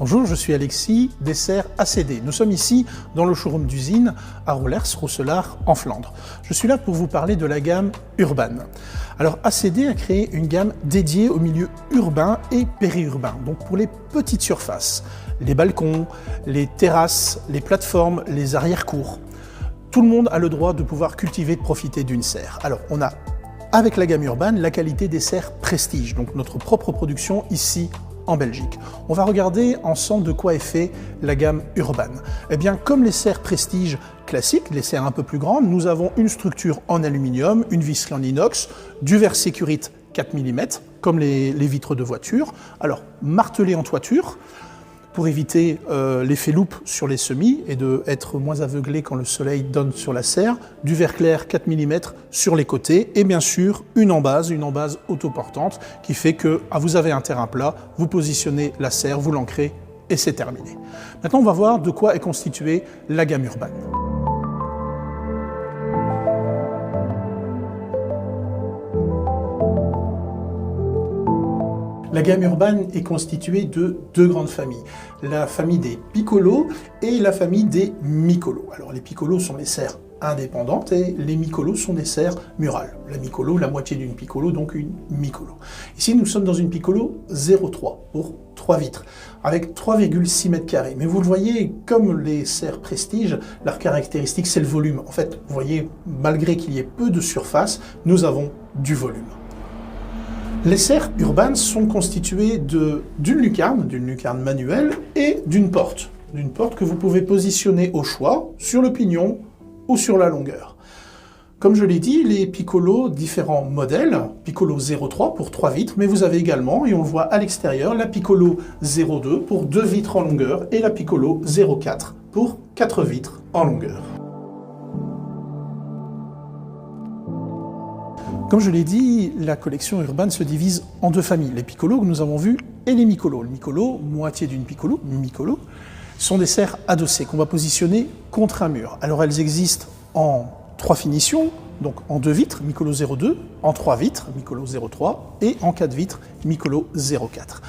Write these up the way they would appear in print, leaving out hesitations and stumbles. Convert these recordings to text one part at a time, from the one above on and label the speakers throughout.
Speaker 1: Bonjour, je suis Alexis, dessert ACD. Nous sommes ici dans le showroom d'usine à Roelers-Roeselare en Flandre. Je suis là pour vous parler de la gamme Urban. Alors ACD a créé une gamme dédiée au milieu urbain et périurbain, donc pour les petites surfaces, les balcons, les terrasses, les plateformes, les arrière-cours. Tout le monde a le droit de pouvoir cultiver, de profiter d'une serre. Alors on a avec la gamme Urban la qualité des serres Prestige, donc notre propre production ici en Belgique. On va regarder ensemble de quoi est fait la gamme Urban. Eh bien, comme les serres Prestige classiques, les serres un peu plus grandes, nous avons une structure en aluminium, une visserie en inox, du verre sécurite 4 mm, comme les vitres de voiture. Alors, martelé en toiture, pour éviter l'effet loupe sur les semis et d'être moins aveuglé quand le soleil donne sur la serre, du verre clair 4 mm sur les côtés et bien sûr une embase autoportante qui fait que vous avez un terrain plat, vous positionnez la serre, vous l'ancrez et c'est terminé. Maintenant on va voir de quoi est constituée la gamme Urban. La gamme Urban est constituée de deux grandes familles, la famille des Piccolo et la famille des Micolo. Alors les Piccolo sont des serres indépendantes et les Micolo sont des serres murales. La Micolo, la moitié d'une Piccolo, donc une Micolo. Ici nous sommes dans une Piccolo 0,3 pour 3 vitres, avec 3,6 m². Mais vous le voyez, comme les serres Prestige, leur caractéristique c'est le volume. En fait, vous voyez, malgré qu'il y ait peu de surface, nous avons du volume. Les serres urbaines sont constituées d'une lucarne manuelle et d'une porte que vous pouvez positionner au choix sur le pignon ou sur la longueur. Comme je l'ai dit, les Piccolo, différents modèles, Piccolo 0,3 pour 3 vitres, mais vous avez également, et on le voit à l'extérieur, la Piccolo 0,2 pour 2 vitres en longueur et la Piccolo 0,4 pour 4 vitres en longueur. Comme je l'ai dit, la collection Urban se divise en deux familles, les Piccolo que nous avons vus et les Micolo. Le Micolo, moitié d'une Piccolo, Micolo, sont des serres adossées qu'on va positionner contre un mur. Alors elles existent en 3 finitions, donc en 2 vitres, Micolo 0,2, en 3 vitres, Micolo 0,3 et en 4 vitres, Micolo 0,4.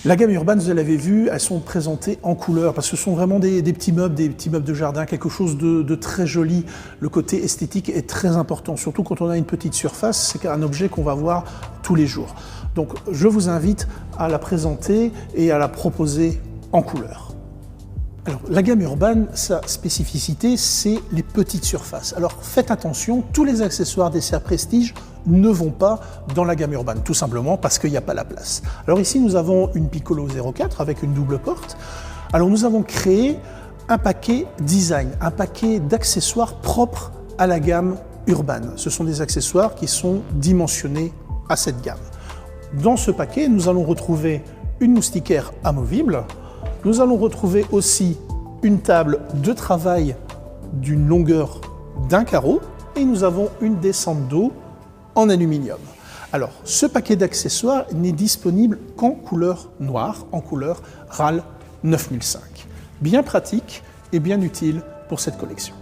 Speaker 1: La gamme Urban, vous l'avez vu, elles sont présentées en couleur parce que ce sont vraiment des petits meubles de jardin, quelque chose de très joli. Le côté esthétique est très important, surtout quand on a une petite surface, c'est un objet qu'on va voir tous les jours. Donc je vous invite à la présenter et à la proposer en couleur. Alors, la gamme Urban, sa spécificité, c'est les petites surfaces. Alors faites attention, tous les accessoires des serres Prestige ne vont pas dans la gamme Urban, tout simplement parce qu'il n'y a pas la place. Alors ici, nous avons une Piccolo 0,4 avec une double porte. Alors nous avons créé un paquet design, un paquet d'accessoires propres à la gamme Urban. Ce sont des accessoires qui sont dimensionnés à cette gamme. Dans ce paquet, nous allons retrouver une moustiquaire amovible. Nous allons retrouver aussi une table de travail d'une longueur d'1 carreau et nous avons une descente d'eau en aluminium. Alors, ce paquet d'accessoires n'est disponible qu'en couleur noire, en couleur RAL 9005. Bien pratique et bien utile pour cette collection.